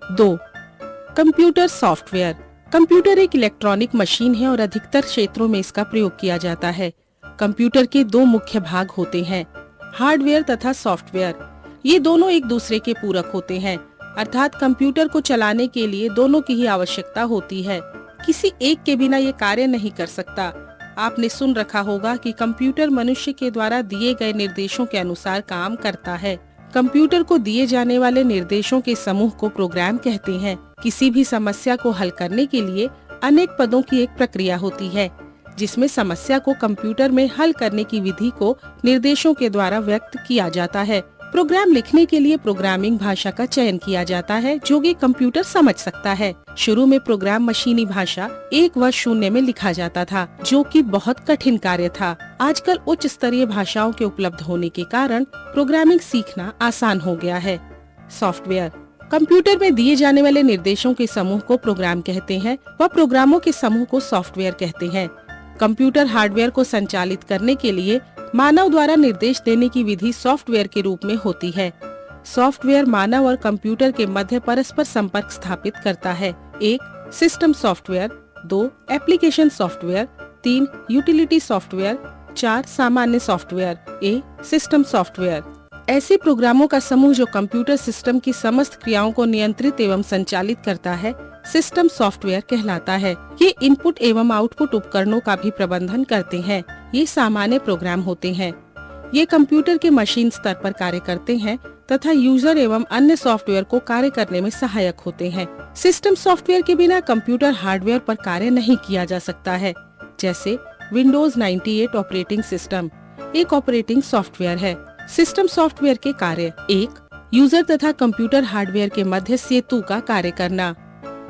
2. Computer software. Computer एक electronic machine है और अधिकतर क्षेत्रों में इसका प्रयोग किया जाता है। कंप्यूटर के दो मुख्य भाग होते हैं, हार्डवेयर तथा सॉफ्टवेयर। ये दोनों एक दूसरे के पूरक होते हैं, अर्थात कंप्यूटर को चलाने के लिए दोनों की ही आवश्यकता होती है। किसी एक के बिना ये कार्य नहीं कर सकता। आपने सुन रखा होगा कि कंप्यूटर मनुष्य के द्वारा दिए गए निर्देशों के अनुसार काम करता है। कंप्यूटर को दिए जाने वाले निर्देशों के समूह को प्रोग्राम कहते हैं। किसी भी समस्या को हल करने के लिए अनेक पदों की एक प्रक्रिया होती है, जिसमें समस्या को कंप्यूटर में हल करने की विधि को निर्देशों के द्वारा व्यक्त किया जाता है। प्रोग्राम लिखने के लिए प्रोग्रामिंग भाषा का चयन किया जाता है, जो कि कंप्यूटर समझ सकता है। शुरू में प्रोग्राम मशीनी भाषा 1 व 0 में लिखा जाता था, जो कि बहुत कठिन कार्य था। आजकल उच्च स्तरीय भाषाओं के उपलब्ध होने के कारण प्रोग्रामिंग सीखना आसान हो गया है। सॉफ्टवेयर। कंप्यूटर में दिए जाने वाले निर्देशों के समूह को प्रोग्राम कहते हैं व प्रोग्रामों के समूह को सॉफ्टवेयर कहते हैं। कंप्यूटर हार्डवेयर को संचालित करने के लिए मानव द्वारा निर्देश देने की विधि सॉफ्टवेयर के रूप में होती है। सॉफ्टवेयर मानव और कंप्यूटर के मध्य परस्पर संपर्क स्थापित करता है। 1. System software, 2. Application software, 3. Utility software, 4. सामान्य सॉफ्टवेयर। ए. सिस्टम सॉफ्टवेयर ऐसे प्रोग्रामों का समूह जो कंप्यूटर सिस्टम की समस्त क्रियाओं को नियंत्रित एवं संचालित करता है, सिस्टम सॉफ्टवेयर कहलाता है। ये इनपुट एवं आउटपुट उपकरणों का भी प्रबंधन करते हैं। ये सामान्य प्रोग्राम होते हैं। ये कंप्यूटर के मशीन स्तर पर कार्य करते हैं तथा यूजर एवं अन्य सॉफ्टवेयर को कार्य करने में सहायक होते हैं। सिस्टम सॉफ्टवेयर के बिना कंप्यूटर हार्डवेयर पर कार्य नहीं किया जा सकता है। जैसे विंडोज 98 ऑपरेटिंग सिस्टम एक ऑपरेटिंग सॉफ्टवेयर है। सिस्टम सॉफ्टवेयर के कार्य: 1. यूजर तथा कंप्यूटर हार्डवेयर के मध्य सेतु का कार्य करना।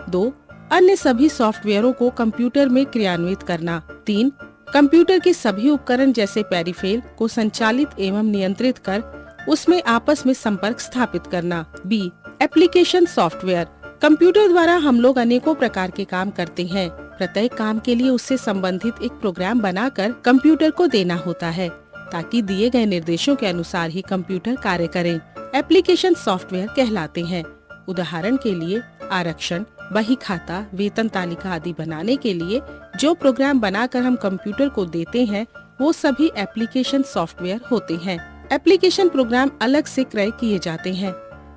2. अन्य सभी सॉफ्टवेयरों को कंप्यूटर में क्रियान्वित करना। 3. कंप्यूटर के सभी उपकरण जैसे पेरिफेरल को संचालित एवं नियंत्रित कर उसमें आपस में संपर्क स्थापित करना। बी. Application software. कंप्यूटर द्वारा हम लोग अनेकों प्रकार के काम करते हैं। प्रत्येक काम के लिए उससे संबंधित एक प्रोग्राम बनाकर कंप्यूटर को देना होता है, ताकि दिए गए निर्देशों के अनुसार ही कंप्यूटर कार्य करे। एप्लीकेशन सॉफ्टवेयर कहलाते हैं। उदाहरण के लिए आरक्षण, बही खाता, वेतन तालिका आदि बनाने के लिए जो प्रोग्राम बनाकर हम कंप्यूटर को देते हैं, वो सभी एप्लीकेशन सॉफ्टवेयर होते हैं। एप्लीकेशन प्रोग्राम अलग से क्रय किए जाते हैं।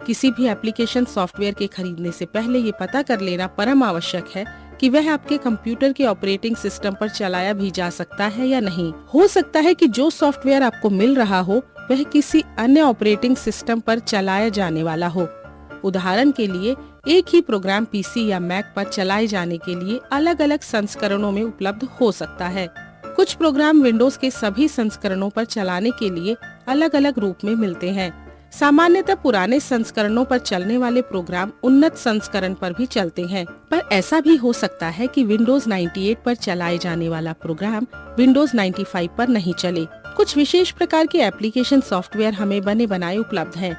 किसी भी एप्लीकेशन सॉफ्टवेयर के खरीदने से पहले ये पता कर लेना परम आवश्यक है कि वह आपके कंप्यूटर के ऑपरेटिंग सिस्टम पर चलाया भी जा सकता है या नहीं। हो सकता है कि जो सॉफ्टवेयर आपको मिल रहा हो वह किसी अन्य ऑपरेटिंग सिस्टम पर चलाया जाने वाला हो। उदाहरण के लिए एक ही प्रोग्राम पीसी या मैक पर चलाए जाने के लिए अलग अलग संस्करणों में उपलब्ध हो सकता है। कुछ प्रोग्राम विंडोज के सभी संस्करणों पर चलाने के लिए अलग अलग रूप में मिलते हैं। सामान्यतः पुराने संस्करणों पर चलने वाले प्रोग्राम उन्नत संस्करण पर भी चलते हैं, पर ऐसा भी हो सकता है कि विंडोज 98 पर चलाए जाने वाला प्रोग्राम विंडोज 95 पर नहीं चले। कुछ विशेष प्रकार के एप्लीकेशन सॉफ्टवेयर हमें बने बनाए उपलब्ध हैं।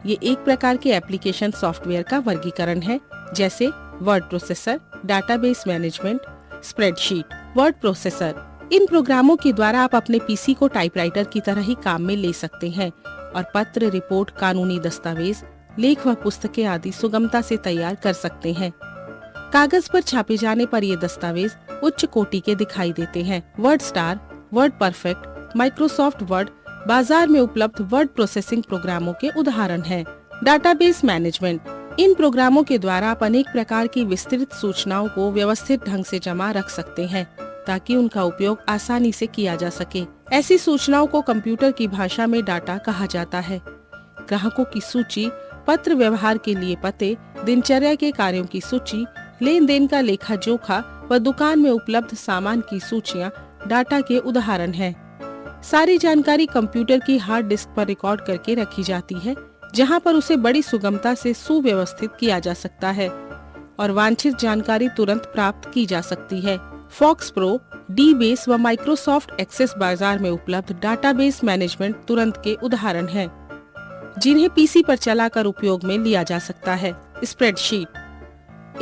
ये एक प्रकार के एप्लीकेशन सॉफ्टवेयर का वर्गीकरण है, जैसे word processor, database management, spreadsheet. Word processor इन प्रोग्रामों के द्वारा आप अपने पीसी को टाइपराइटर की तरह ही काम में ले सकते हैं और पत्र, रिपोर्ट, कानूनी दस्तावेज, लेख व पुस्तकें आदि सुगमता से तैयार कर सकते हैं। कागज पर छापे जाने पर ये दस्तावेज उच्च कोटि के दिखाई देते हैं। Word star, word perfect, Microsoft word बाजार में उपलब्ध वर्ड प्रोसेसिंग प्रोग्रामों के उदाहरण हैं। डाटाबेस मैनेजमेंट इन प्रोग्रामों के द्वारा आप अनेक प्रकार की विस्तृत सूचनाओं को व्यवस्थित ढंग से जमा रख सकते हैं, ताकि उनका उपयोग आसानी से किया जा सके। ऐसी सूचनाओं को कंप्यूटर की भाषा में डाटा कहा जाता है। ग्राहकों की सूची, पत्र व्यवहार के लिए पते, दिनचर्या के कार्यों की सूची, लेन देन का लेखा जोखा व दुकान में उपलब्ध सामान की सूचियां डाटा के उदाहरण हैं। सारी जानकारी कंप्यूटर की हार्ड डिस्क पर रिकॉर्ड करके रखी जाती है, जहां पर उसे बड़ी सुगमता से सुव्यवस्थित किया जा सकता है और वांछित जानकारी तुरंत प्राप्त की जा सकती है। फॉक्स प्रो, डी बेस व माइक्रोसॉफ्ट एक्सेस बाजार में उपलब्ध डाटाबेस मैनेजमेंट तुरंत के उदाहरण हैं, जिन्हें पीसी पर चलाकर उपयोग में लिया जा सकता है। स्प्रेडशीट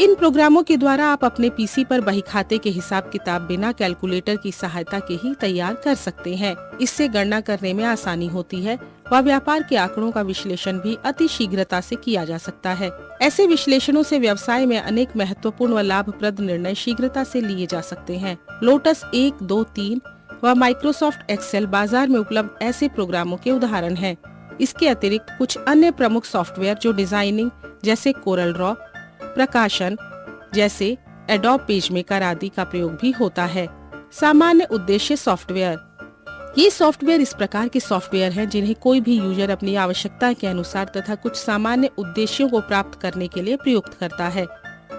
इन प्रोग्रामों के द्वारा आप अपने पीसी पर बही खाते के हिसाब किताब बिना कैलकुलेटर की सहायता के ही तैयार कर सकते हैं। इससे गणना करने में आसानी होती है व व्यापार के आंकड़ों का विश्लेषण भी अति शीघ्रता से किया जा सकता है। ऐसे विश्लेषणों से व्यवसाय में अनेक महत्वपूर्ण व लाभप्रद निर्णय शीघ्रता से लिए जा सकते हैं। लोटस 1, 2, 3 व माइक्रोसॉफ्ट एक्सेल बाजार में उपलब्ध ऐसे प्रोग्रामों के उदाहरण हैं। इसके अतिरिक्त कुछ अन्य प्रमुख सॉफ्टवेयर जो डिजाइनिंग जैसे कोरल ड्रॉ, प्रकाशन जैसे एडोब पेजमेकर आदि का प्रयोग भी होता है। सामान्य उद्देश्य सॉफ्टवेयर, ये सॉफ्टवेयर इस प्रकार के सॉफ्टवेयर हैं जिन्हें कोई भी यूजर अपनी आवश्यकता के अनुसार तथा कुछ सामान्य उद्देश्यों को प्राप्त करने के लिए प्रयुक्त करता है।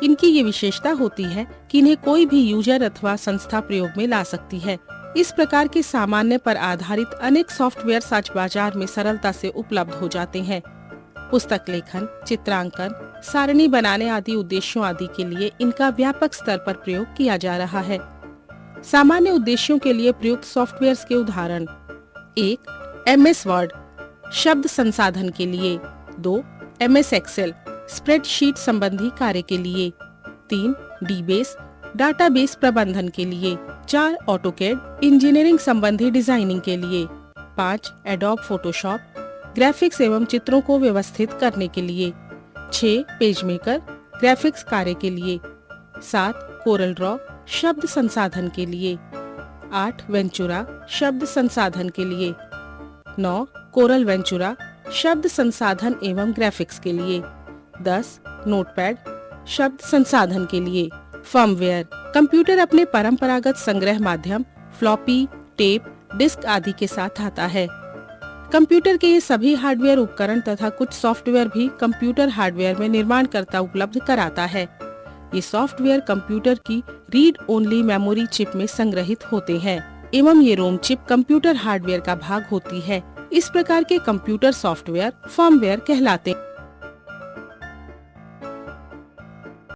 इनकी ये विशेषता होती है कि इन्हें कोई भी यूजर अथवा संस्था प्रयोग में ला सकती है। इस प्रकार के सामान्य पर आधारित अनेक सॉफ्टवेयर आज बाजार में सरलता से उपलब्ध हो जाते हैं। पुस्तक लेखन, चित्रांकन, सारणी बनाने आदि उद्देश्यों आदि के लिए इनका व्यापक स्तर पर प्रयोग किया जा रहा है। सामान्य उद्देश्यों के लिए प्रयुक्त सॉफ्टवेयर्स के उदाहरण: 1. MS वर्ड शब्द संसाधन के लिए, 2. MS एक्सेल स्प्रेडशीट संबंधी कार्य के लिए, 3. DBase डाटाबेस प्रबंधन के लिए, 4. ऑटोकैड इंजीनियरिंग संबंधी डिजाइनिंग के लिए, 5. एडोब फोटोशॉप ग्राफिक्स एवं चित्रों को व्यवस्थित करने के लिए, 6. पेजमेकर ग्राफिक्स कार्य के लिए, 7. कोरल ड्रॉ शब्द संसाधन के लिए, 8. वेंचुरा शब्द संसाधन के लिए, 9. कोरल वेंचुरा शब्द संसाधन एवं ग्राफिक्स के लिए, 10. नोटपैड शब्द संसाधन के लिए। फर्मवेयर, कंप्यूटर अपने परंपरागत संग्रह माध्यम फ्लॉपी, टेप, डिस्क आदि के साथ आता है। कंप्यूटर के ये सभी हार्डवेयर उपकरण तथा कुछ सॉफ्टवेयर भी कंप्यूटर हार्डवेयर में निर्माणकर्ता उपलब्ध कराता है। ये सॉफ्टवेयर कंप्यूटर की रीड ओनली मेमोरी चिप में संग्रहित होते हैं एवं ये रोम चिप कंप्यूटर हार्डवेयर का भाग होती है। इस प्रकार के कंप्यूटर सॉफ्टवेयर फर्मवेयर कहलाते हैं।